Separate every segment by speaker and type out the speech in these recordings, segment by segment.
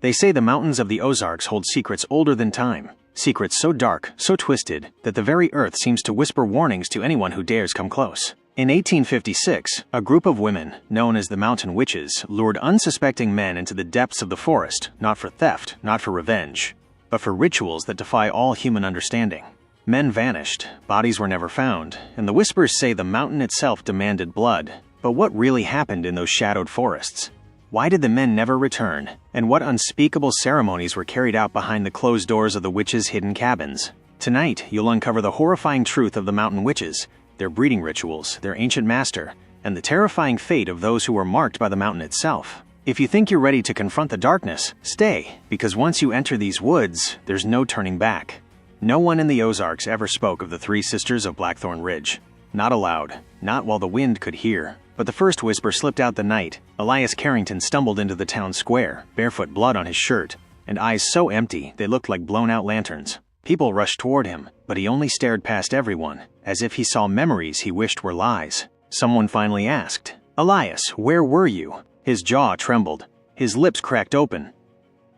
Speaker 1: They say the mountains of the Ozarks hold secrets older than time, secrets so dark, so twisted, that the very earth seems to whisper warnings to anyone who dares come close. In 1856, a group of women, known as the Mountain Witches, lured unsuspecting men into the depths of the forest, not for theft, not for revenge, but for rituals that defy all human understanding. Men vanished, bodies were never found, and the whispers say the mountain itself demanded blood. But what really happened in those shadowed forests? Why did the men never return, and what unspeakable ceremonies were carried out behind the closed doors of the witches' hidden cabins? Tonight, you'll uncover the horrifying truth of the Mountain Witches, their breeding rituals, their ancient master, and the terrifying fate of those who were marked by the mountain itself. If you think you're ready to confront the darkness, stay, because once you enter these woods, there's no turning back. No one in the Ozarks ever spoke of the three sisters of Blackthorn Ridge. Not aloud, not while the wind could hear. But the first whisper slipped out the night. Elias Carrington stumbled into the town square, barefoot, blood on his shirt, and eyes so empty they looked like blown-out lanterns. People rushed toward him, but he only stared past everyone, as if he saw memories he wished were lies. Someone finally asked, "Elias, where were you?" His jaw trembled, his lips cracked open,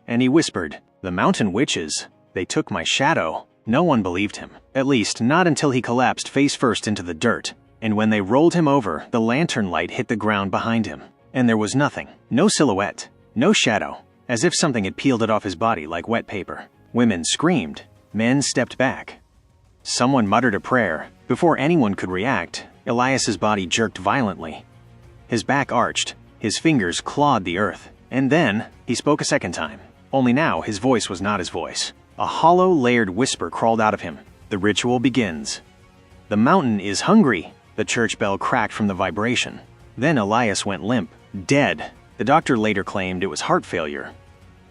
Speaker 1: and he whispered, "The Mountain Witches, they took my shadow." No one believed him, at least not until he collapsed face first into the dirt. And when they rolled him over, the lantern light hit the ground behind him. And there was nothing. No silhouette. No shadow. As if something had peeled it off his body like wet paper. Women screamed. Men stepped back. Someone muttered a prayer. Before anyone could react, Elias's body jerked violently. His back arched. His fingers clawed the earth. And then, he spoke a second time. Only now, his voice was not his voice. A hollow, layered whisper crawled out of him. The ritual begins. "The mountain is hungry." The church bell cracked from the vibration. Then Elias went limp, dead. The doctor later claimed it was heart failure.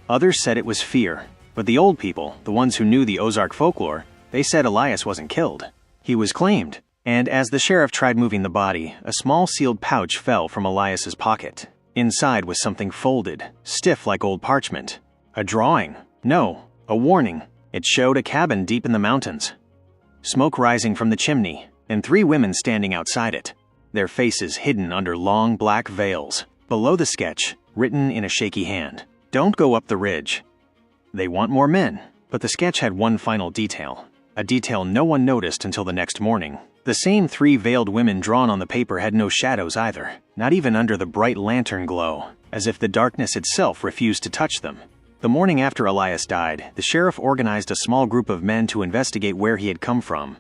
Speaker 1: Others said it was fear. But the old people, the ones who knew the Ozark folklore, they said Elias wasn't killed. He was claimed. And as the sheriff tried moving the body, a small sealed pouch fell from Elias's pocket. Inside was something folded, stiff like old parchment. A drawing. No, a warning. It showed a cabin deep in the mountains. Smoke rising from the chimney, and three women standing outside it, their faces hidden under long black veils. Below the sketch, written in a shaky hand, "Don't go up the ridge. They want more men." But the sketch had one final detail, a detail no one noticed until the next morning. The same three veiled women drawn on the paper had no shadows either, not even under the bright lantern glow, as if the darkness itself refused to touch them. The morning after Elias died, the sheriff organized a small group of men to investigate where he had come from.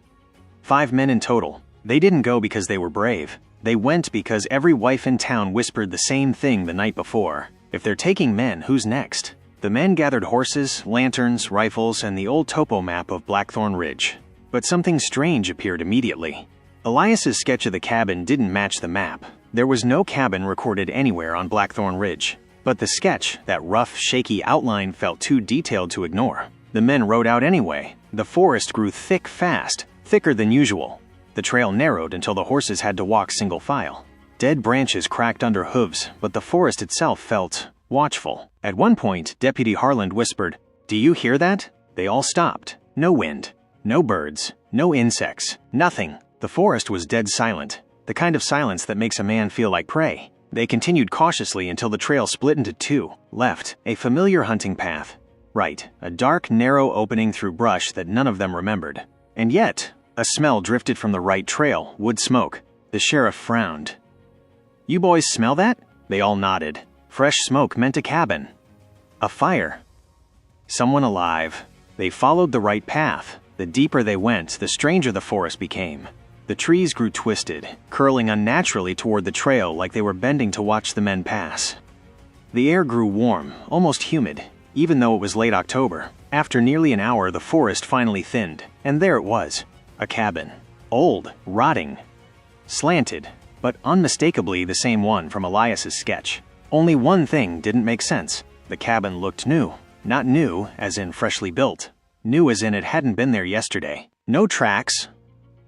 Speaker 1: 5 men in total. They didn't go because they were brave. They went because every wife in town whispered the same thing the night before. If they're taking men, who's next? The men gathered horses, lanterns, rifles, and the old topo map of Blackthorn Ridge. But something strange appeared immediately. Elias's sketch of the cabin didn't match the map. There was no cabin recorded anywhere on Blackthorn Ridge. But the sketch, that rough, shaky outline, felt too detailed to ignore. The men rode out anyway. The forest grew thick fast. Thicker than usual. The trail narrowed until the horses had to walk single file. Dead branches cracked under hooves, but the forest itself felt watchful. At one point, Deputy Harland whispered, "Do you hear that?" They all stopped. No wind. No birds. No insects. Nothing. The forest was dead silent. The kind of silence that makes a man feel like prey. They continued cautiously until the trail split into two. Left, a familiar hunting path. Right, a dark, narrow opening through brush that none of them remembered. And yet, a smell drifted from the right trail, wood smoke. The sheriff frowned. "You boys smell that?" They all nodded. Fresh smoke meant a cabin. A fire. Someone alive. They followed the right path. The deeper they went, the stranger the forest became. The trees grew twisted, curling unnaturally toward the trail like they were bending to watch the men pass. The air grew warm, almost humid, even though it was late October. After nearly an hour, the forest finally thinned, and there it was. A cabin. Old, rotting, slanted, but unmistakably the same one from Elias's sketch. Only one thing didn't make sense. The cabin looked new. Not new, as in freshly built. New as in it hadn't been there yesterday. No tracks.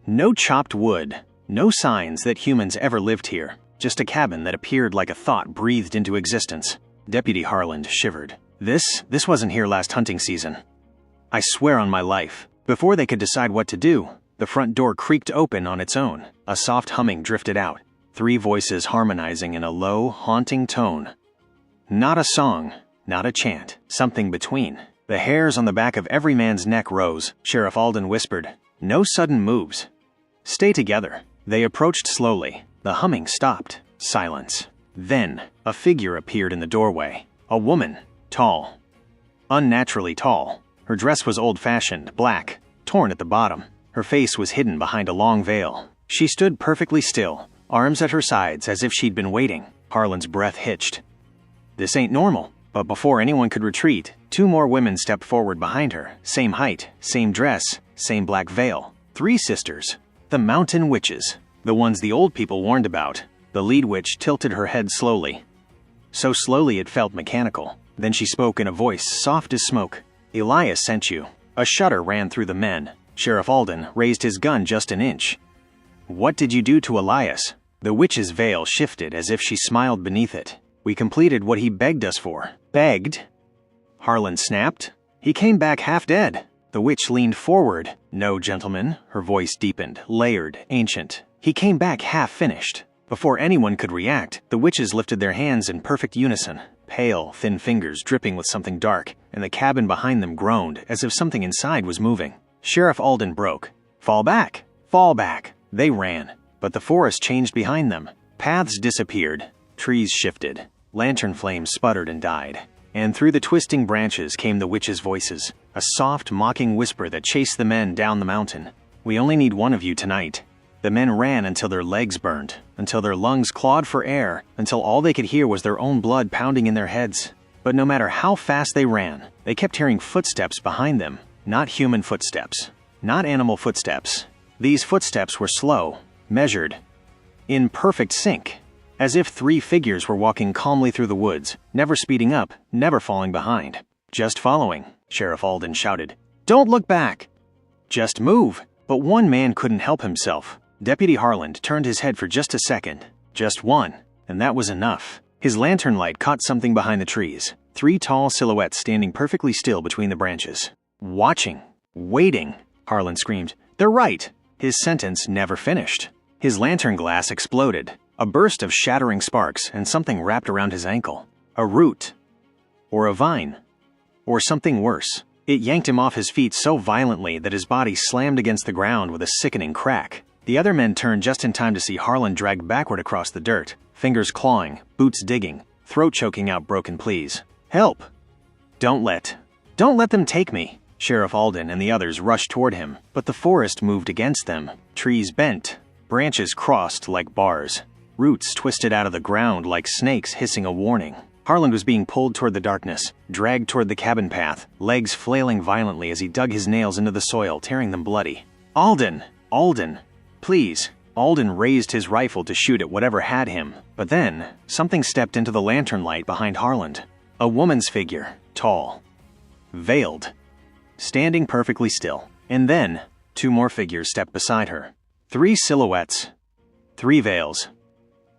Speaker 1: No chopped wood. No signs that humans ever lived here. Just a cabin that appeared like a thought breathed into existence. Deputy Harland shivered. This wasn't here last hunting season. I swear on my life. Before they could decide what to do, the front door creaked open on its own. A soft humming drifted out. 3 voices harmonizing in a low, haunting tone. Not a song, not a chant, something between. The hairs on the back of every man's neck rose. Sheriff Alden whispered, "No sudden moves. Stay together." They approached slowly. The humming stopped. Silence. Then, a figure appeared in the doorway. A woman, tall. Unnaturally tall. Her dress was old-fashioned, black, torn at the bottom. Her face was hidden behind a long veil. She stood perfectly still, arms at her sides as if she'd been waiting. Harlan's breath hitched. This ain't normal. But before anyone could retreat, two more women stepped forward behind her. Same height, same dress, same black veil. 3 sisters. The mountain witches. The ones the old people warned about. The lead witch tilted her head slowly. So slowly it felt mechanical. Then she spoke in a voice soft as smoke. "Elias sent you." A shudder ran through the men. Sheriff Alden raised his gun just an inch. "What did you do to Elias?" The witch's veil shifted as if she smiled beneath it. "We completed what he begged us for." "Begged?" Harlan snapped. "He came back half dead." The witch leaned forward. "No, gentlemen," her voice deepened, layered, ancient. "He came back half finished." Before anyone could react, the witches lifted their hands in perfect unison, pale, thin fingers dripping with something dark, and the cabin behind them groaned as if something inside was moving. Sheriff Alden broke. "Fall back! Fall back!" They ran, but the forest changed behind them. Paths disappeared, trees shifted, lantern flames sputtered and died. And through the twisting branches came the witches' voices, a soft, mocking whisper that chased the men down the mountain. "We only need one of you tonight." The men ran until their legs burned, until their lungs clawed for air, until all they could hear was their own blood pounding in their heads. But no matter how fast they ran, they kept hearing footsteps behind them. Not human footsteps, not animal footsteps. These footsteps were slow, measured, in perfect sync. As if 3 figures were walking calmly through the woods, never speeding up, never falling behind. "Just following," Sheriff Alden shouted. "Don't look back! Just move!" But one man couldn't help himself. Deputy Harland turned his head for just a second. Just one, and that was enough. His lantern light caught something behind the trees. 3 tall silhouettes standing perfectly still between the branches. "Watching. Waiting," Harlan screamed. "They're right!" His sentence never finished. His lantern glass exploded. A burst of shattering sparks and something wrapped around his ankle. A root. Or a vine. Or something worse. It yanked him off his feet so violently that his body slammed against the ground with a sickening crack. The other men turned just in time to see Harlan dragged backward across the dirt, fingers clawing, boots digging, throat choking out broken pleas. "Help! Don't let them take me!" Sheriff Alden and the others rushed toward him, but the forest moved against them. Trees bent, branches crossed like bars. Roots twisted out of the ground like snakes hissing a warning. Harlan was being pulled toward the darkness, dragged toward the cabin path, legs flailing violently as he dug his nails into the soil, tearing them bloody. "Alden! Alden! Please!" Alden raised his rifle to shoot at whatever had him, but then something stepped into the lantern light behind Harlan. A woman's figure, tall, veiled, standing perfectly still. And then 2 more figures stepped beside her. 3 silhouettes, 3 veils.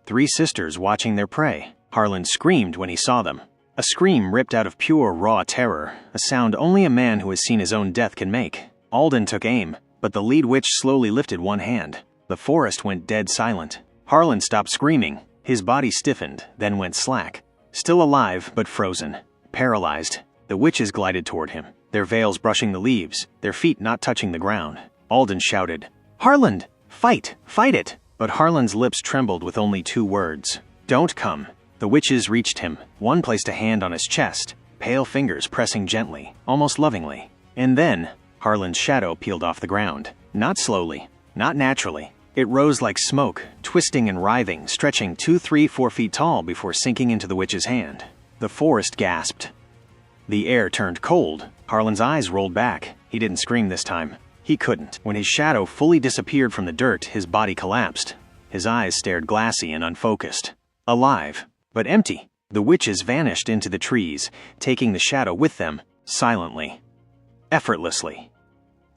Speaker 1: 3 sisters watching their prey. Harlan screamed when he saw them. A scream ripped out of pure, raw terror, a sound only a man who has seen his own death can make. Alden took aim, but the lead witch slowly lifted one hand. The forest went dead silent. Harlan stopped screaming. His body stiffened, then went slack. Still alive, but frozen. Paralyzed. The witches glided toward him, their veils brushing the leaves, their feet not touching the ground. Alden shouted, "Harlan! Fight! Fight it!" But Harlan's lips trembled with only 2 words. "Don't come." The witches reached him. One placed a hand on his chest, pale fingers pressing gently, almost lovingly. And then, Harlan's shadow peeled off the ground. Not slowly, not naturally. It rose like smoke, twisting and writhing, stretching 2, 3, 4 feet tall before sinking into the witch's hand. The forest gasped. The air turned cold. Harlan's eyes rolled back. He didn't scream this time. He couldn't. When his shadow fully disappeared from the dirt, his body collapsed. His eyes stared glassy and unfocused. Alive, but empty. The witches vanished into the trees, taking the shadow with them, silently, effortlessly.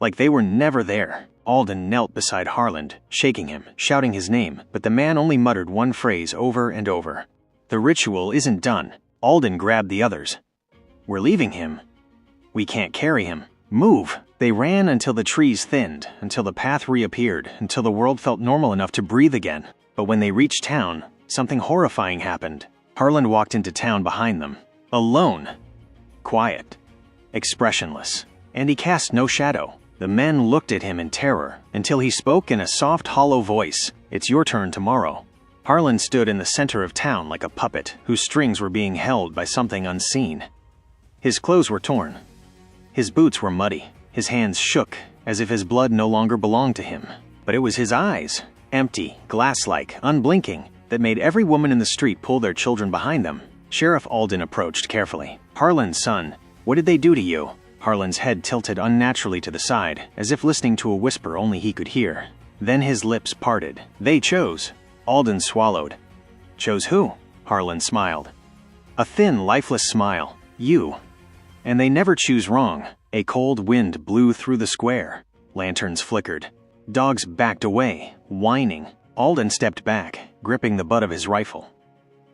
Speaker 1: Like they were never there. Alden knelt beside Harlan, shaking him, shouting his name, but the man only muttered one phrase over and over. "The ritual isn't done." Alden grabbed the others. "We're leaving him. We can't carry him. Move!" They ran until the trees thinned, until the path reappeared, until the world felt normal enough to breathe again. But when they reached town, something horrifying happened. Harlan walked into town behind them. Alone. quiet, expressionless, and he cast no shadow. The men looked at him in terror until he spoke in a soft, hollow voice. "It's your turn tomorrow." Harlan stood in the center of town like a puppet whose strings were being held by something unseen. His clothes were torn. His boots were muddy. His hands shook as if his blood no longer belonged to him. But it was his eyes, empty, glass-like, unblinking, that made every woman in the street pull their children behind them. Sheriff Alden approached carefully. "Harlan, son, what did they do to you?" Harlan's head tilted unnaturally to the side, as if listening to a whisper only he could hear. Then his lips parted. "They chose." Alden swallowed. "Chose who?" Harlan smiled. A thin, lifeless smile. "You." "And they never choose wrong." A cold wind blew through the square. Lanterns flickered. Dogs backed away, whining. Alden stepped back, gripping the butt of his rifle.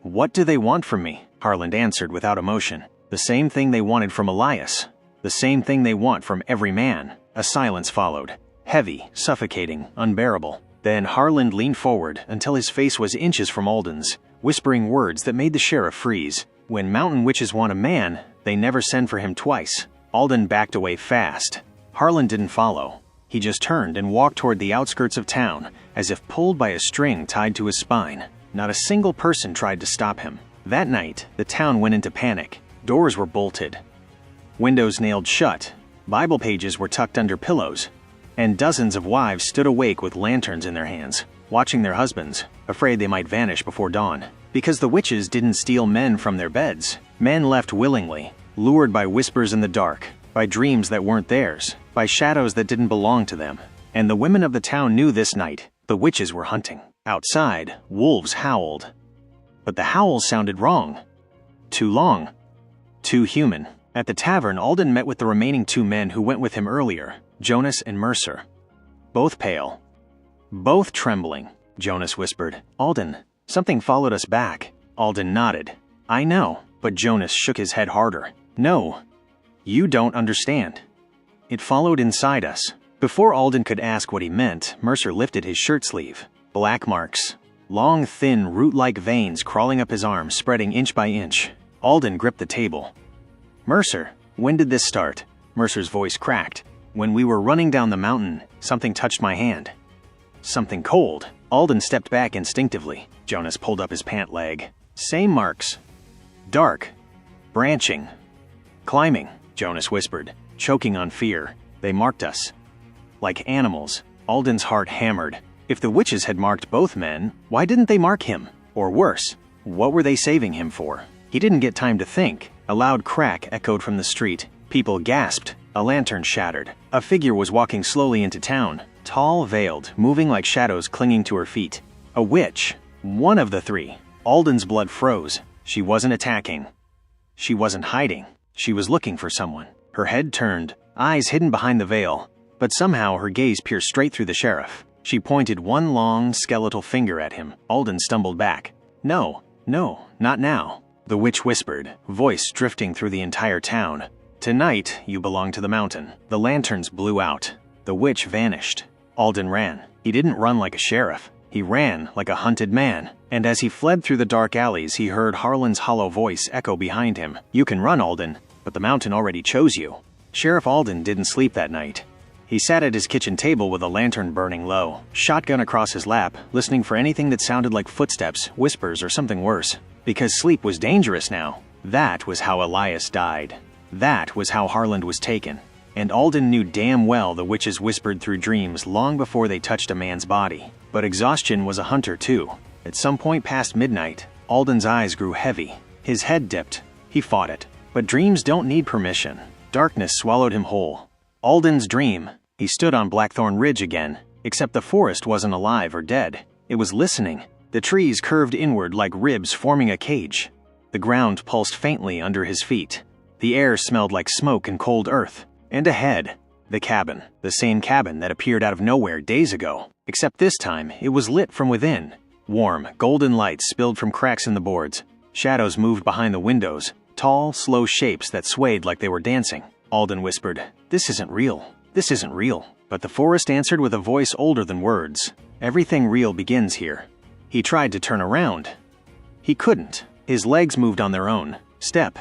Speaker 1: "What do they want from me?" Harlan answered without emotion. "The same thing they wanted from Elias. The same thing they want from every man." A silence followed. Heavy, suffocating, unbearable. Then Harlan leaned forward until his face was inches from Alden's, whispering words that made the sheriff freeze. "When mountain witches want a man, they never send for him twice." Alden backed away fast. Harlan didn't follow. He just turned and walked toward the outskirts of town, as if pulled by a string tied to his spine. Not a single person tried to stop him. That night, the town went into panic. Doors were bolted. Windows nailed shut. Bible pages were tucked under pillows. And dozens of wives stood awake with lanterns in their hands, watching their husbands, afraid they might vanish before dawn. Because the witches didn't steal men from their beds. Men left willingly, lured by whispers in the dark, by dreams that weren't theirs, by shadows that didn't belong to them. And the women of the town knew this night the witches were hunting. Outside, wolves howled. But the howls sounded wrong. Too long. Too human. At the tavern, Alden met with the remaining two men who went with him earlier, Jonas and Mercer. Both pale. Both trembling. Jonas whispered, "Alden, something followed us back." Alden nodded. "I know," but Jonas shook his head harder. "No. You don't understand. It followed inside us." Before Alden could ask what he meant, Mercer lifted his shirt sleeve. Black marks. Long, thin, root-like veins crawling up his arm, spreading inch by inch. Alden gripped the table. "Mercer, when did this start?" Mercer's voice cracked. "When we were running down the mountain, something touched my hand. Something cold." Alden stepped back instinctively. Jonas pulled up his pant leg. "Same marks. Dark. Branching. Climbing," Jonas whispered, choking on fear. "They marked us. Like animals." Alden's heart hammered. If the witches had marked both men, why didn't they mark him? Or worse, what were they saving him for? He didn't get time to think. A loud crack echoed from the street. People gasped. A lantern shattered. A figure was walking slowly into town. Tall, veiled, moving like shadows clinging to her feet. A witch. One of the three. Alden's blood froze. She wasn't attacking. She wasn't hiding. She was looking for someone. Her head turned, eyes hidden behind the veil. But somehow her gaze pierced straight through the sheriff. She pointed one long, skeletal finger at him. Alden stumbled back. "No, no, not now." The witch whispered, voice drifting through the entire town. "Tonight, you belong to the mountain." The lanterns blew out. The witch vanished. Alden ran. He didn't run like a sheriff. He ran like a hunted man. And as he fled through the dark alleys, he heard Harlan's hollow voice echo behind him. "You can run, Alden, but the mountain already chose you." Sheriff Alden didn't sleep that night. He sat at his kitchen table with a lantern burning low, shotgun across his lap, listening for anything that sounded like footsteps, whispers, or something worse. Because sleep was dangerous now. That was how Elias died. That was how Harlan was taken. And Alden knew damn well the witches whispered through dreams long before they touched a man's body. But exhaustion was a hunter too. At some point past midnight, Alden's eyes grew heavy. His head dipped. He fought it. But dreams don't need permission. Darkness swallowed him whole. Alden's dream. He stood on Blackthorn Ridge again, except the forest wasn't alive or dead. It was listening. The trees curved inward like ribs forming a cage. The ground pulsed faintly under his feet. The air smelled like smoke and cold earth. And ahead, the cabin. The same cabin that appeared out of nowhere days ago. Except this time, it was lit from within. Warm, golden light spilled from cracks in the boards. Shadows moved behind the windows. Tall, slow shapes that swayed like they were dancing. Alden whispered, "This isn't real. This isn't real." But the forest answered with a voice older than words. "Everything real begins here." He tried to turn around. He couldn't. His legs moved on their own. Step.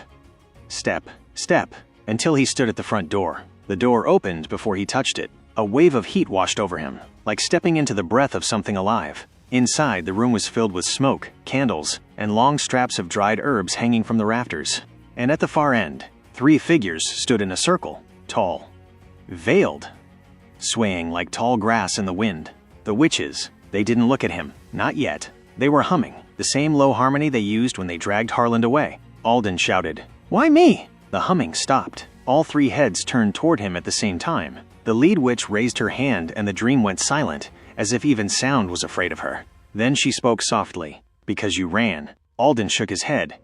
Speaker 1: Step. step, until he stood at the front door. The door opened before he touched it. A wave of heat washed over him, like stepping into the breath of something alive. Inside, the room was filled with smoke, candles, and long straps of dried herbs hanging from the rafters. And at the far end, 3 figures stood in a circle, tall, veiled, swaying like tall grass in the wind. The witches, they didn't look at him, not yet. They were humming, the same low harmony they used when they dragged Harland away. Alden shouted, "Why me?" The humming stopped. All 3 heads turned toward him at the same time. The lead witch raised her hand and the dream went silent, as if even sound was afraid of her. Then she spoke softly, "Because you ran." Alden shook his head.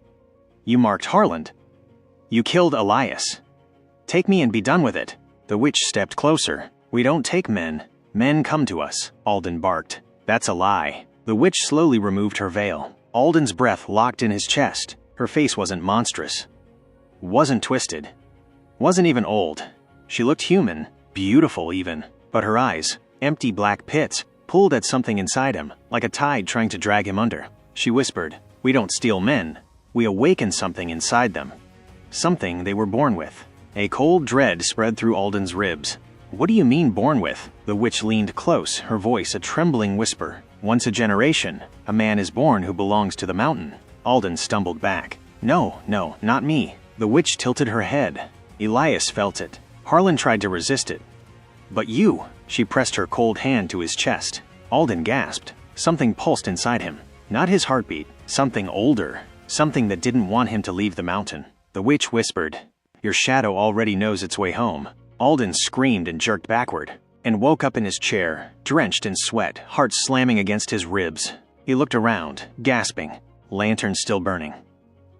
Speaker 1: "You marked Harland. You killed Elias. Take me and be done with it." The witch stepped closer. "We don't take men. Men come to us," Alden barked. "That's a lie." The witch slowly removed her veil. Alden's breath locked in his chest. Her face wasn't monstrous. Wasn't twisted. Wasn't even old. She looked human, beautiful even, but her eyes, empty black pits, pulled at something inside him, like a tide trying to drag him under. She whispered, "We don't steal men. We awaken something inside them. Something they were born with." A cold dread spread through Alden's ribs. "What do you mean born with?" The witch leaned close, her voice a trembling whisper. "Once a generation, a man is born who belongs to the mountain." Alden stumbled back. No, not me." The witch tilted her head. "Elias felt it. Harlan tried to resist it. But you," she pressed her cold hand to his chest. Alden gasped. Something pulsed inside him. Not his heartbeat, something older, something that didn't want him to leave the mountain. The witch whispered, "Your shadow already knows its way home." Alden screamed and jerked backward, and woke up in his chair, drenched in sweat, heart slamming against his ribs. He looked around, gasping, lantern still burning.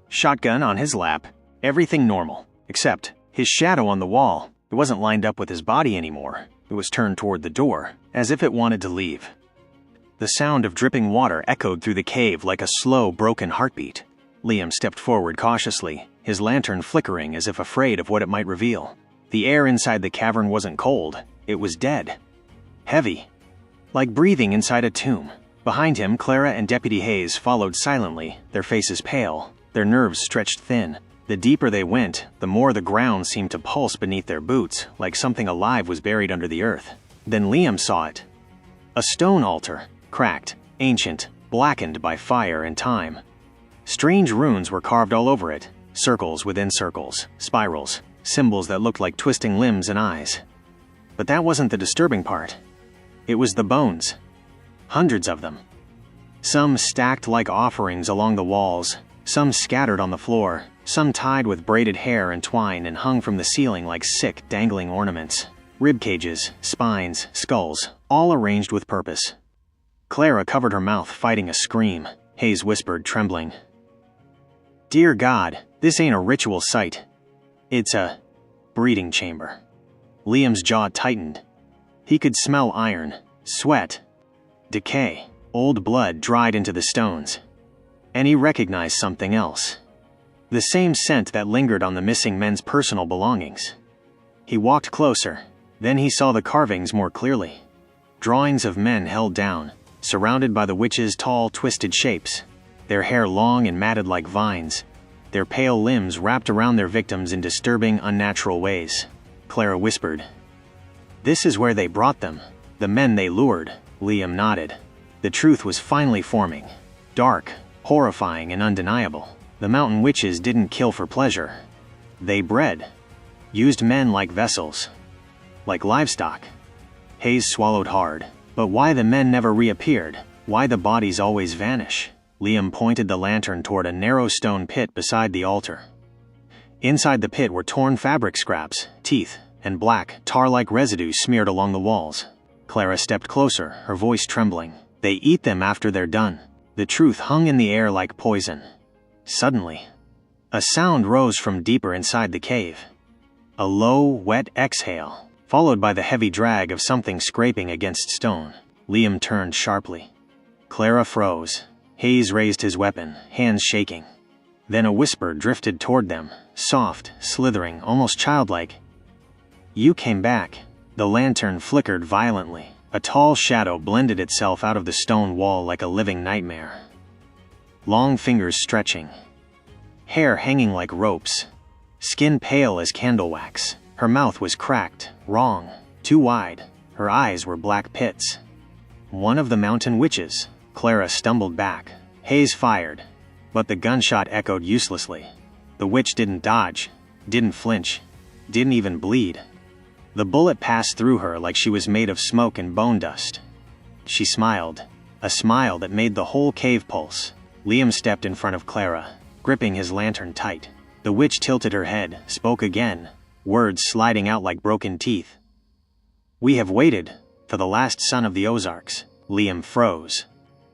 Speaker 1: Shotgun on his lap, everything normal, except his shadow on the wall. It wasn't lined up with his body anymore. It was turned toward the door, as if it wanted to leave. The sound of dripping water echoed through the cave like a slow, broken heartbeat. Liam stepped forward cautiously, his lantern flickering as if afraid of what it might reveal. The air inside the cavern wasn't cold, it was dead. Heavy. Like breathing inside a tomb. Behind him, Clara and Deputy Hayes followed silently, their faces pale, their nerves stretched thin. The deeper they went, the more the ground seemed to pulse beneath their boots, like something alive was buried under the earth. Then Liam saw it. A stone altar, cracked, ancient, blackened by fire and time. Strange runes were carved all over it, circles within circles, spirals, symbols that looked like twisting limbs and eyes. But that wasn't the disturbing part. It was the bones. Hundreds of them. Some stacked like offerings along the walls, some scattered on the floor, some tied with braided hair and twine and hung from the ceiling like sick, dangling ornaments. Rib cages, spines, skulls, all arranged with purpose. Clara covered her mouth, fighting a scream. Hayes whispered, trembling, "Dear God, this ain't a ritual site. It's a breeding chamber." Liam's jaw tightened. He could smell iron, sweat, decay. Old blood dried into the stones. And he recognized something else. The same scent that lingered on the missing men's personal belongings. He walked closer. Then he saw the carvings more clearly. Drawings of men held down, surrounded by the witches' tall, twisted shapes. Their hair long and matted like vines. Their pale limbs wrapped around their victims in disturbing, unnatural ways. Clara whispered, "This is where they brought them. The men they lured." Liam nodded. The truth was finally forming. Dark, horrifying, and undeniable. The mountain witches didn't kill for pleasure. They bred. Used men like vessels. Like livestock. Hayes swallowed hard. But why the men never reappeared? Why the bodies always vanish? Liam pointed the lantern toward a narrow stone pit beside the altar. Inside the pit were torn fabric scraps, teeth, and black, tar-like residue smeared along the walls. Clara stepped closer, her voice trembling. "They eat them after they're done." The truth hung in the air like poison. Suddenly, a sound rose from deeper inside the cave. A low, wet exhale, followed by the heavy drag of something scraping against stone. Liam turned sharply. Clara froze. Hayes raised his weapon, hands shaking. Then a whisper drifted toward them, soft, slithering, almost childlike. "You came back." The lantern flickered violently. A tall shadow blended itself out of the stone wall like a living nightmare. Long fingers stretching. Hair hanging like ropes. Skin pale as candle wax. Her mouth was cracked, wrong, too wide. Her eyes were black pits. One of the mountain witches. Clara stumbled back. Hayes fired, but the gunshot echoed uselessly. The witch didn't dodge, didn't flinch, didn't even bleed. The bullet passed through her like she was made of smoke and bone dust. She smiled, a smile that made the whole cave pulse. Liam stepped in front of Clara, gripping his lantern tight. The witch tilted her head, spoke again, words sliding out like broken teeth. "We have waited for the last son of the Ozarks." Liam froze.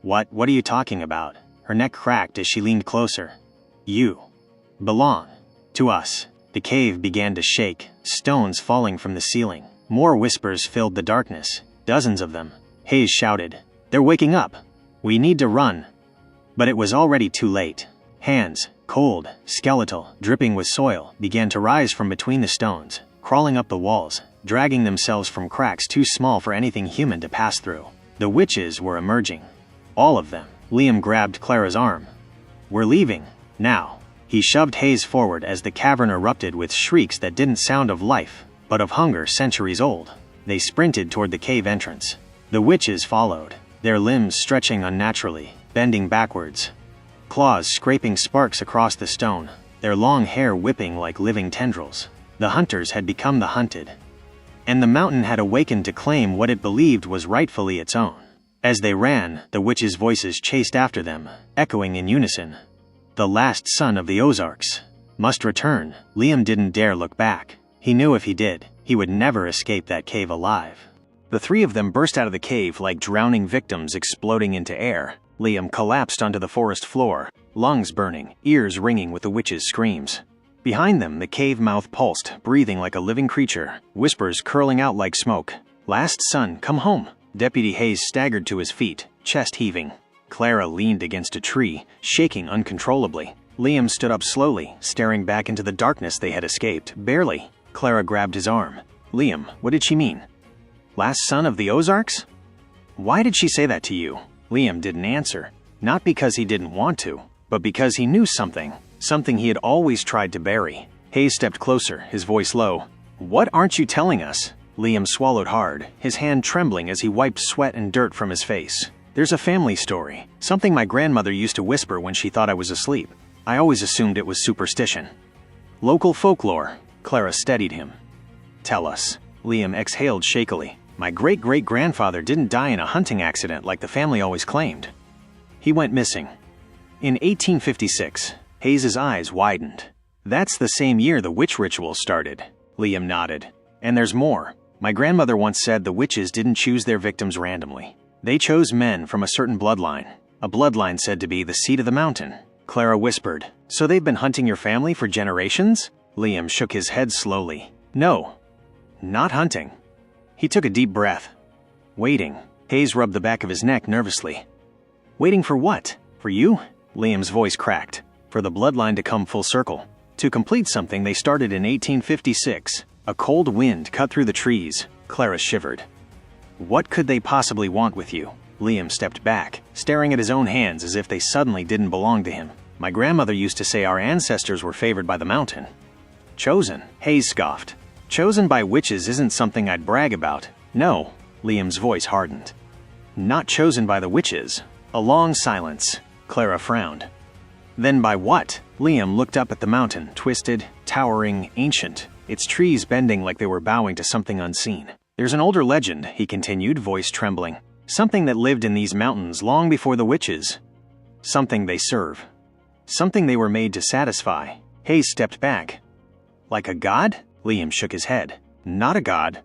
Speaker 1: What are you talking about?" Her neck cracked as she leaned closer. "You belong to us." The cave began to shake, stones falling from the ceiling. More whispers filled the darkness, dozens of them. Hayes shouted, "They're waking up! We need to run!" But it was already too late. Hands, cold, skeletal, dripping with soil, began to rise from between the stones, crawling up the walls, dragging themselves from cracks too small for anything human to pass through. The witches were emerging. All of them. Liam grabbed Clara's arm. "We're leaving, now." He shoved Hayes forward as the cavern erupted with shrieks that didn't sound of life, but of hunger centuries old. They sprinted toward the cave entrance. The witches followed, their limbs stretching unnaturally, bending backwards. Claws scraping sparks across the stone, their long hair whipping like living tendrils. The hunters had become the hunted. And the mountain had awakened to claim what it believed was rightfully its own. As they ran, the witches' voices chased after them, echoing in unison. The last son of the Ozarks must return. Liam didn't dare look back. He knew if he did, he would never escape that cave alive. The three of them burst out of the cave like drowning victims exploding into air. Liam collapsed onto the forest floor, lungs burning, ears ringing with the witches' screams. Behind them, the cave mouth pulsed, breathing like a living creature, whispers curling out like smoke. "Last son, come home." Deputy Hayes staggered to his feet, chest heaving. Clara leaned against a tree, shaking uncontrollably. Liam stood up slowly, staring back into the darkness they had escaped, barely. Clara grabbed his arm. "Liam, what did she mean? Last son of the Ozarks? Why did she say that to you?" Liam didn't answer, not because he didn't want to, but because he knew something he had always tried to bury. Hayes stepped closer, his voice low. "What aren't you telling us?" Liam swallowed hard, his hand trembling as he wiped sweat and dirt from his face. "There's a family story, something my grandmother used to whisper when she thought I was asleep. I always assumed it was superstition. Local folklore." Clara steadied him. "Tell us." Liam exhaled shakily. "My great-great-grandfather didn't die in a hunting accident like the family always claimed. He went missing. In 1856, Hayes' eyes widened. "That's the same year the witch ritual started." Liam nodded. "And there's more. My grandmother once said the witches didn't choose their victims randomly. They chose men from a certain bloodline, a bloodline said to be the seat of the mountain." Clara whispered, "So they've been hunting your family for generations?" Liam shook his head slowly. "No, not hunting." He took a deep breath. "Waiting." Hayes rubbed the back of his neck nervously. "Waiting for what? For you?" Liam's voice cracked. "For the bloodline to come full circle. To complete something they started in 1856. A cold wind cut through the trees. Clara shivered. "What could they possibly want with you?" Liam stepped back, staring at his own hands as if they suddenly didn't belong to him. "My grandmother used to say our ancestors were favored by the mountain." "Chosen," Hayes scoffed. "Chosen by witches isn't something I'd brag about." "No," Liam's voice hardened. "Not chosen by the witches." A long silence. Clara frowned. "Then by what?" Liam looked up at the mountain, twisted, towering, ancient, its trees bending like they were bowing to something unseen. "There's an older legend," he continued, voice trembling. "Something that lived in these mountains long before the witches. Something they serve. Something they were made to satisfy." Hayes stepped back. "Like a god?" Liam shook his head. "Not a god.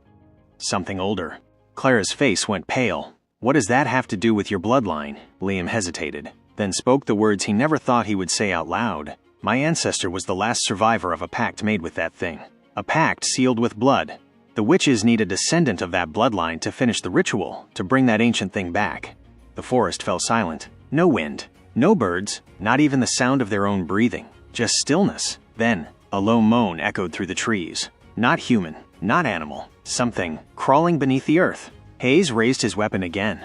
Speaker 1: Something older." Clara's face went pale. "What does that have to do with your bloodline?" Liam hesitated, then spoke the words he never thought he would say out loud. "My ancestor was the last survivor of a pact made with that thing. A pact sealed with blood. The witches need a descendant of that bloodline to finish the ritual, to bring that ancient thing back." The forest fell silent. No wind, no birds, not even the sound of their own breathing. Just stillness. Then, a low moan echoed through the trees. Not human, not animal. Something crawling beneath the earth. Hayes raised his weapon again.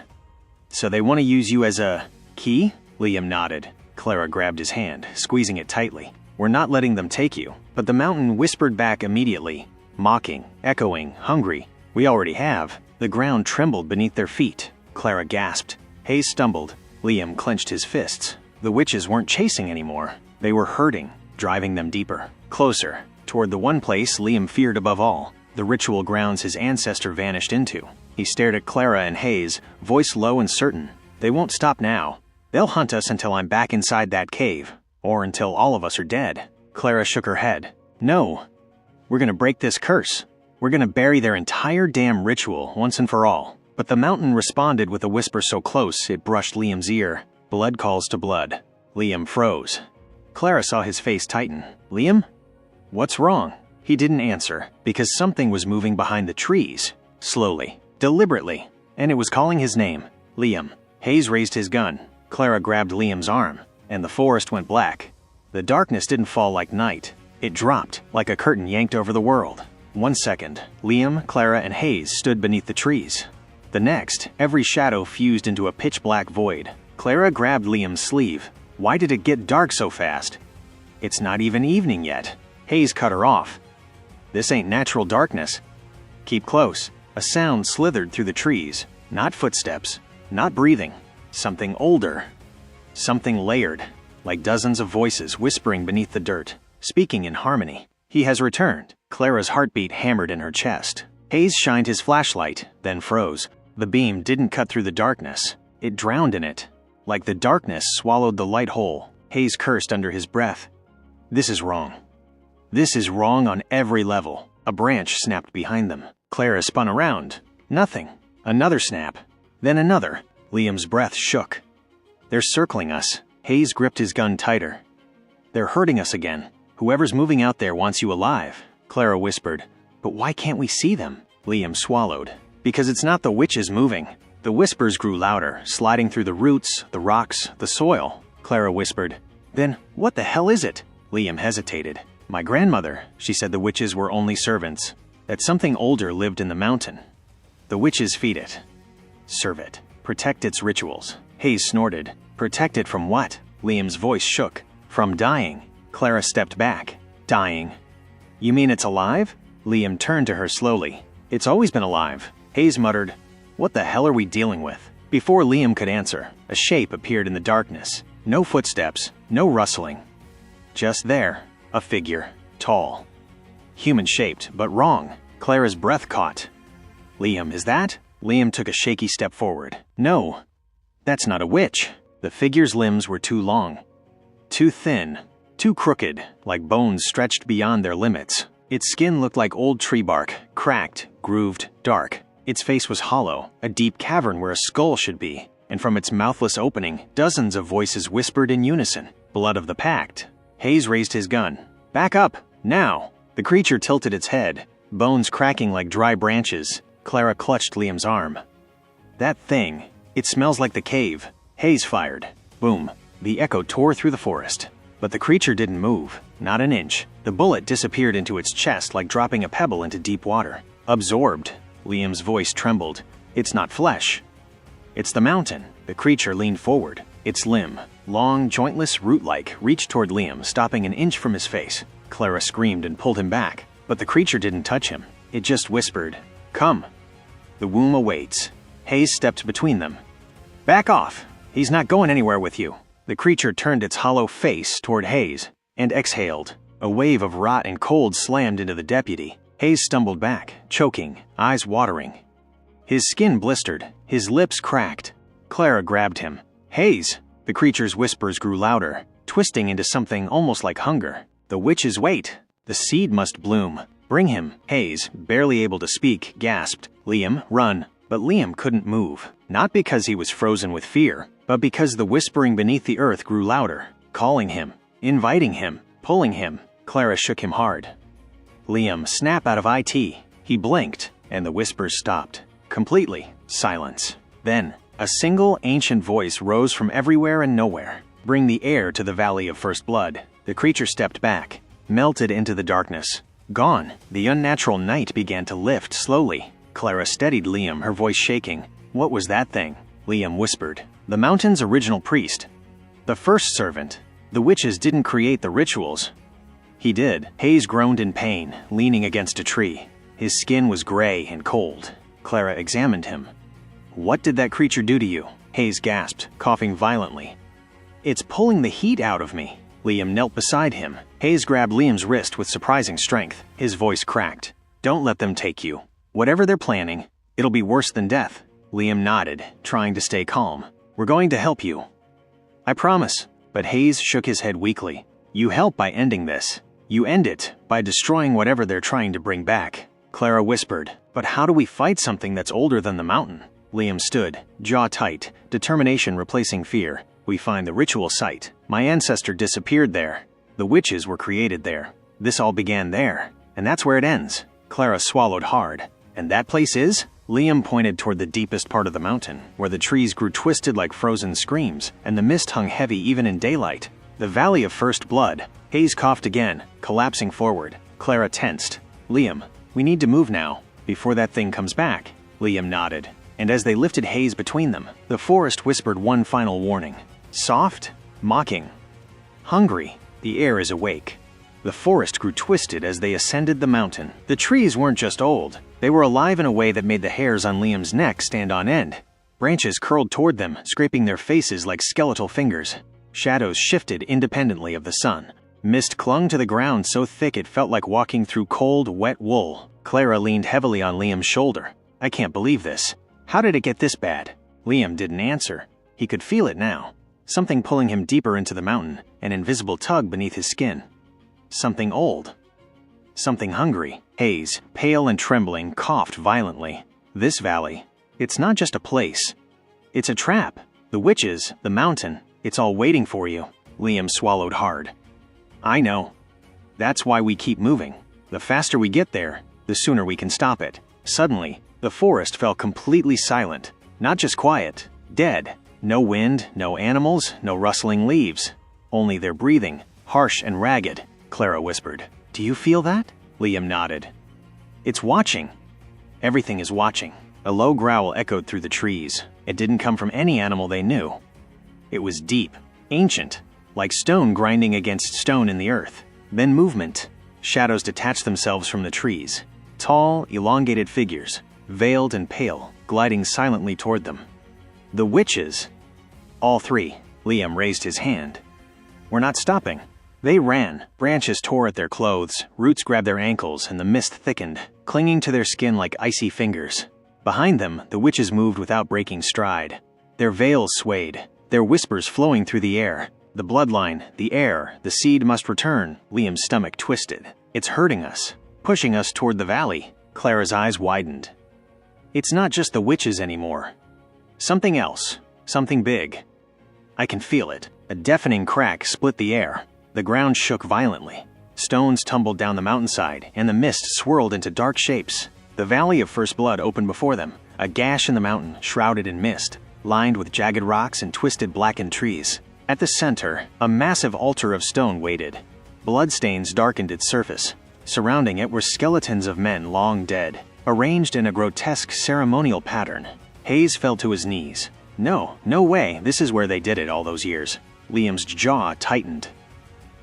Speaker 1: "So they want to use you as a key?" Liam nodded. Clara grabbed his hand, squeezing it tightly. "We're not letting them take you. But the mountain whispered back immediately, mocking, echoing, hungry. "We already have." The ground trembled beneath their feet. Clara gasped. Hayes stumbled. Liam clenched his fists. The witches weren't chasing anymore. They were herding, driving them deeper, closer, toward the one place Liam feared above all, the ritual grounds his ancestor vanished into. He stared at Clara and Hayes, voice low and certain. "They won't stop now. They'll hunt us until I'm back inside that cave, or until all of us are dead." Clara shook her head. "No. We're gonna break this curse. We're gonna bury their entire damn ritual once and for all." But the mountain responded with a whisper so close it brushed Liam's ear. "Blood calls to blood." Liam froze. Clara saw his face tighten. "Liam? What's wrong?" He didn't answer, because something was moving behind the trees. Slowly, deliberately, and it was calling his name. "Liam." Hayes raised his gun. Clara grabbed Liam's arm, and the forest went black. The darkness didn't fall like night. It dropped, like a curtain yanked over the world. 1 second, Liam, Clara, and Hayes stood beneath the trees. The next, every shadow fused into a pitch-black void. Clara grabbed Liam's sleeve. "Why did it get dark so fast?" "It's not even evening yet." Hayes cut her off. "This ain't natural darkness." "Keep close." A sound slithered through the trees. Not footsteps, not breathing. Something older. Something layered, like dozens of voices whispering beneath the dirt, speaking in harmony. "He has returned." Clara's heartbeat hammered in her chest. Hayes shined his flashlight, then froze. The beam didn't cut through the darkness. It drowned in it. Like the darkness swallowed the light whole. Hayes cursed under his breath. "This is wrong. This is wrong on every level." A branch snapped behind them. Clara spun around. Nothing. Another snap. Then another. Liam's breath shook. "They're circling us." Hayes gripped his gun tighter. "They're hurting us again. Whoever's moving out there wants you alive." Clara whispered. "But why can't we see them?" Liam swallowed. "Because it's not the witches moving." The whispers grew louder, sliding through the roots, the rocks, the soil. Clara whispered. "Then what the hell is it?" Liam hesitated. "My grandmother," she said the witches were only servants. That something older lived in the mountain. The witches feed it. Serve it. Protect its rituals. Hayes snorted. "Protect it from what?" Liam's voice shook. "From dying." Clara stepped back. "Dying? You mean it's alive?" Liam turned to her slowly. "It's always been alive." Hayes muttered, "What the hell are we dealing with?" Before Liam could answer, a shape appeared in the darkness. No footsteps, no rustling. Just there, a figure, tall. Human-shaped, but wrong. Clara's breath caught. "Liam, is that?" Liam took a shaky step forward. "No, that's not a witch." The figure's limbs were too long, too thin, too crooked, like bones stretched beyond their limits. Its skin looked like old tree bark, cracked, grooved, dark. Its face was hollow, a deep cavern where a skull should be, and from its mouthless opening, dozens of voices whispered in unison. "Blood of the pact." Hayes raised his gun. "Back up, now!" The creature tilted its head, bones cracking like dry branches. Clara clutched Liam's arm. "That thing, it smells like the cave." Hayes fired. Boom. The echo tore through the forest. But the creature didn't move, not an inch. The bullet disappeared into its chest like dropping a pebble into deep water. Absorbed. Liam's voice trembled. "It's not flesh. It's the mountain." The creature leaned forward. Its limb, long, jointless, root-like, reached toward Liam, stopping an inch from his face. Clara screamed and pulled him back. But the creature didn't touch him. It just whispered, "Come. The womb awaits." Hayes stepped between them. "Back off. He's not going anywhere with you." The creature turned its hollow face toward Hayes and exhaled. A wave of rot and cold slammed into the deputy. Hayes stumbled back, choking, eyes watering. His skin blistered, his lips cracked. Clara grabbed him. "Hayes!" The creature's whispers grew louder, twisting into something almost like hunger. "The witches wait. The seed must bloom. Bring him." Hayes, barely able to speak, gasped, "Liam, run." But Liam couldn't move, not because he was frozen with fear, but because the whispering beneath the earth grew louder, calling him, inviting him, pulling him. Clara shook him hard. "Liam, snap out of IT." He blinked, and the whispers stopped. Completely. Silence. Then, a single ancient voice rose from everywhere and nowhere. "Bring the heir to the Valley of First Blood." The creature stepped back, melted into the darkness. Gone. The unnatural night began to lift slowly. Clara steadied Liam, her voice shaking. "What was that thing?" Liam whispered. "The mountain's original priest. The first servant. The witches didn't create the rituals. He did. Hayes groaned in pain, leaning against a tree. His skin was gray and cold. Clara examined him. "What did that creature do to you?" Hayes gasped, coughing violently. "It's pulling the heat out of me." Liam knelt beside him. Hayes grabbed Liam's wrist with surprising strength. His voice cracked. "Don't let them take you. Whatever they're planning, it'll be worse than death." Liam nodded, trying to stay calm. "We're going to help you." "I promise." But Hayes shook his head weakly. "You help by ending this. You end it by destroying whatever they're trying to bring back." Clara whispered, "But how do we fight something that's older than the mountain?" Liam stood, jaw tight, determination replacing fear. "We find the ritual site. My ancestor disappeared there. The witches were created there. This all began there, and that's where it ends." Clara swallowed hard. "And that place is?" Liam pointed toward the deepest part of the mountain, where the trees grew twisted like frozen screams, and the mist hung heavy even in daylight. "The Valley of First Blood." Hayes coughed again, collapsing forward. Clara tensed. "Liam, we need to move now, before that thing comes back." Liam nodded, and as they lifted Hayes between them, the forest whispered one final warning. Soft, mocking, hungry. The air is awake. The forest grew twisted as they ascended the mountain. The trees weren't just old. They were alive in a way that made the hairs on Liam's neck stand on end. Branches curled toward them, scraping their faces like skeletal fingers. Shadows shifted independently of the sun. Mist clung to the ground so thick it felt like walking through cold, wet wool. Clara leaned heavily on Liam's shoulder. "I can't believe this. How did it get this bad?" Liam didn't answer. He could feel it now. Something pulling him deeper into the mountain, an invisible tug beneath his skin. Something old. Something hungry. Hayes, pale and trembling, coughed violently. "This valley, it's not just a place. It's a trap. The witches, the mountain, it's all waiting for you." Liam swallowed hard. "I know. That's why we keep moving. The faster we get there, the sooner we can stop it." Suddenly, the forest fell completely silent. Not just quiet, dead. No wind, no animals, no rustling leaves. Only their breathing, harsh and ragged. Clara whispered. "Do you feel that?" Liam nodded. "It's watching. Everything is watching." A low growl echoed through the trees. It didn't come from any animal they knew. It was deep, ancient, like stone grinding against stone in the earth. Then movement. Shadows detached themselves from the trees. Tall, elongated figures, veiled and pale, gliding silently toward them. The witches. All three. Liam raised his hand. "We're not stopping." They ran. Branches tore at their clothes, roots grabbed their ankles, and the mist thickened, clinging to their skin like icy fingers. Behind them, the witches moved without breaking stride. Their veils swayed, their whispers flowing through the air. "The bloodline, the air, the seed must return." Liam's stomach twisted. "It's hurting us, pushing us toward the valley." Clara's eyes widened. "It's not just the witches anymore. Something else, something big. I can feel it." A deafening crack split the air. The ground shook violently. Stones tumbled down the mountainside, and the mist swirled into dark shapes. The Valley of First Blood opened before them, a gash in the mountain shrouded in mist, lined with jagged rocks and twisted blackened trees. At the center, a massive altar of stone waited. Bloodstains darkened its surface. Surrounding it were skeletons of men long dead, arranged in a grotesque ceremonial pattern. Hayes fell to his knees. No way, this is where they did it all those years." Liam's jaw tightened.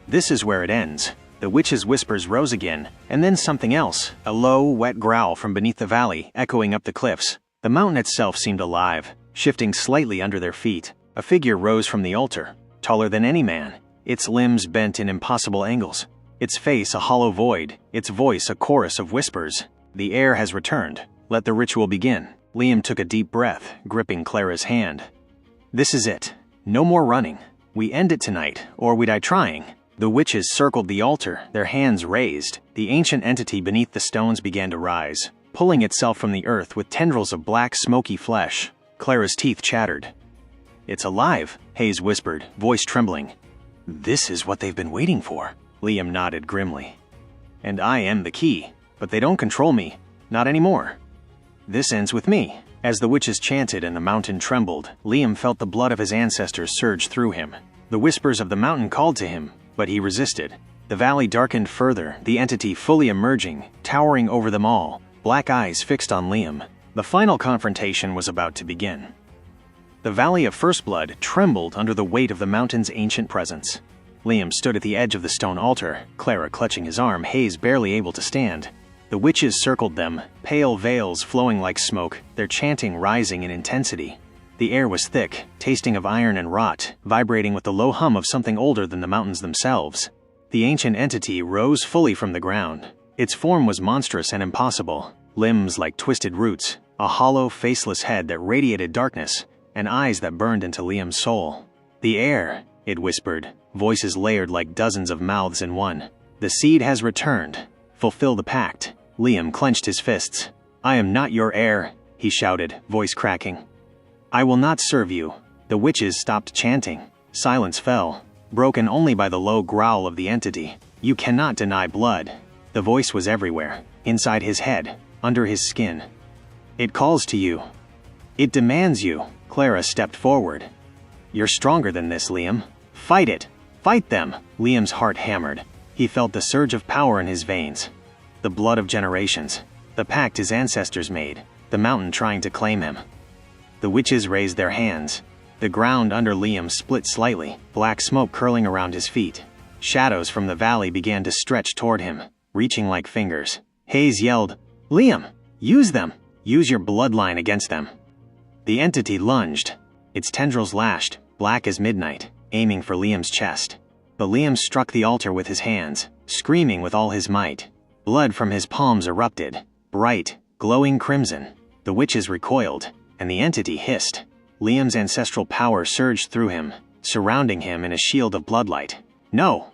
Speaker 1: "This is where it ends." The witch's whispers rose again, and then something else, a low, wet growl from beneath the valley, echoing up the cliffs. The mountain itself seemed alive, shifting slightly under their feet. A figure rose from the altar, taller than any man, its limbs bent in impossible angles, its face a hollow void, its voice a chorus of whispers. "The air has returned. Let the ritual begin." Liam took a deep breath, gripping Clara's hand. "This is it. No more running. We end it tonight, or we die trying." The witches circled the altar, their hands raised. The ancient entity beneath the stones began to rise, pulling itself from the earth with tendrils of black, smoky flesh. Clara's teeth chattered. "It's alive," Hayes whispered, voice trembling. "This is what they've been waiting for." Liam nodded grimly. "And I am the key, but they don't control me. Not anymore. This ends with me." As the witches chanted and the mountain trembled, Liam felt the blood of his ancestors surge through him. The whispers of the mountain called to him, but he resisted. The valley darkened further, the entity fully emerging, towering over them all, black eyes fixed on Liam. The final confrontation was about to begin. The Valley of First Blood trembled under the weight of the mountain's ancient presence. Liam stood at the edge of the stone altar, Clara clutching his arm, Hayes barely able to stand. The witches circled them, pale veils flowing like smoke, their chanting rising in intensity. The air was thick, tasting of iron and rot, vibrating with the low hum of something older than the mountains themselves. The ancient entity rose fully from the ground. Its form was monstrous and impossible, limbs like twisted roots, a hollow, faceless head that radiated darkness, and eyes that burned into Liam's soul. "The air," it whispered, voices layered like dozens of mouths in one. "The seed has returned. Fulfill the pact." Liam clenched his fists. "I am not your heir," he shouted, voice cracking. "I will not serve you." The witches stopped chanting. Silence fell, broken only by the low growl of the entity. "You cannot deny blood." The voice was everywhere, inside his head, under his skin. "It calls to you. It demands you." Clara stepped forward. "You're stronger than this, Liam. Fight it! Fight them!" Liam's heart hammered. He felt the surge of power in his veins. The blood of generations. The pact his ancestors made. The mountain trying to claim him. The witches raised their hands. The ground under Liam split slightly, black smoke curling around his feet. Shadows from the valley began to stretch toward him, reaching like fingers. Hayes yelled, "Liam, use them! Use your bloodline against them!" The entity lunged. Its tendrils lashed, black as midnight, aiming for Liam's chest. But Liam struck the altar with his hands, screaming with all his might. Blood from his palms erupted, bright, glowing crimson. The witches recoiled, and the entity hissed. Liam's ancestral power surged through him, surrounding him in a shield of bloodlight. "No!"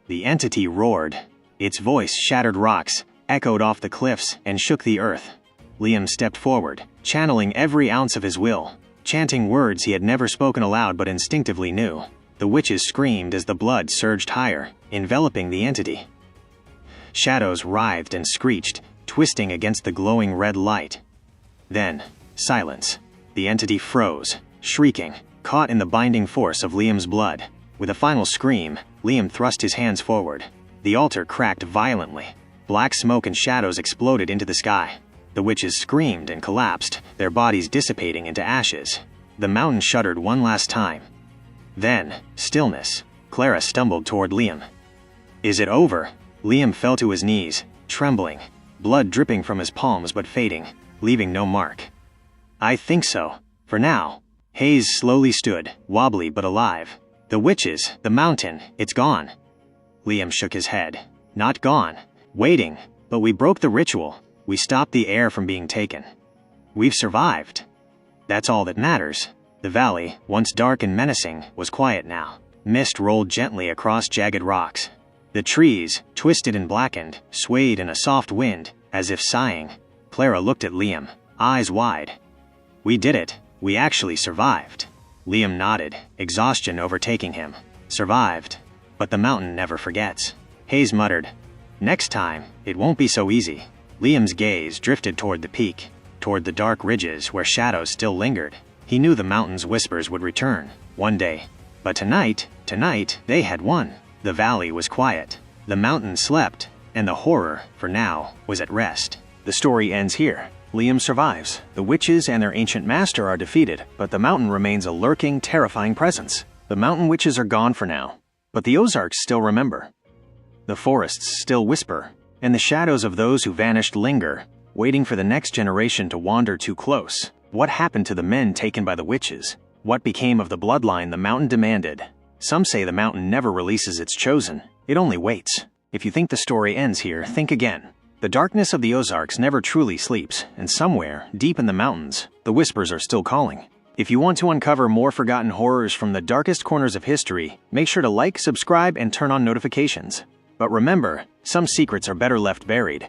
Speaker 1: The entity roared. Its voice shattered rocks, echoed off the cliffs, and shook the earth. Liam stepped forward, channeling every ounce of his will, chanting words he had never spoken aloud but instinctively knew. The witches screamed as the blood surged higher, enveloping the entity. Shadows writhed and screeched, twisting against the glowing red light. Then, silence. The entity froze, shrieking, caught in the binding force of Liam's blood. With a final scream, Liam thrust his hands forward. The altar cracked violently. Black smoke and shadows exploded into the sky. The witches screamed and collapsed, their bodies dissipating into ashes. The mountain shuddered one last time. Then, stillness. Clara stumbled toward Liam. "Is it over?" Liam fell to his knees, trembling, blood dripping from his palms but fading, leaving no mark. "I think so. For now." Hayes slowly stood, wobbly but alive. "The witches, the mountain, it's gone." Liam shook his head. "Not gone. Waiting. But we broke the ritual. We stopped the air from being taken. We've survived. That's all that matters." The valley, once dark and menacing, was quiet now. Mist rolled gently across jagged rocks. The trees, twisted and blackened, swayed in a soft wind, as if sighing. Clara looked at Liam, eyes wide. "We did it. We actually survived." Liam nodded, exhaustion overtaking him. "Survived. But the mountain never forgets." Hayes muttered, "Next time, it won't be so easy." Liam's gaze drifted toward the peak, toward the dark ridges where shadows still lingered. He knew the mountain's whispers would return, one day. But tonight, they had won. The valley was quiet. The mountain slept, and the horror, for now, was at rest. The story ends here. Liam survives. The witches and their ancient master are defeated, but the mountain remains a lurking, terrifying presence. The mountain witches are gone for now, but the Ozarks still remember. The forests still whisper, and the shadows of those who vanished linger, waiting for the next generation to wander too close. What happened to the men taken by the witches? What became of the bloodline the mountain demanded? Some say the mountain never releases its chosen. It only waits. If you think the story ends here, think again. The darkness of the Ozarks never truly sleeps, and somewhere, deep in the mountains, the whispers are still calling. If you want to uncover more forgotten horrors from the darkest corners of history, make sure to like, subscribe, and turn on notifications. But remember, some secrets are better left buried.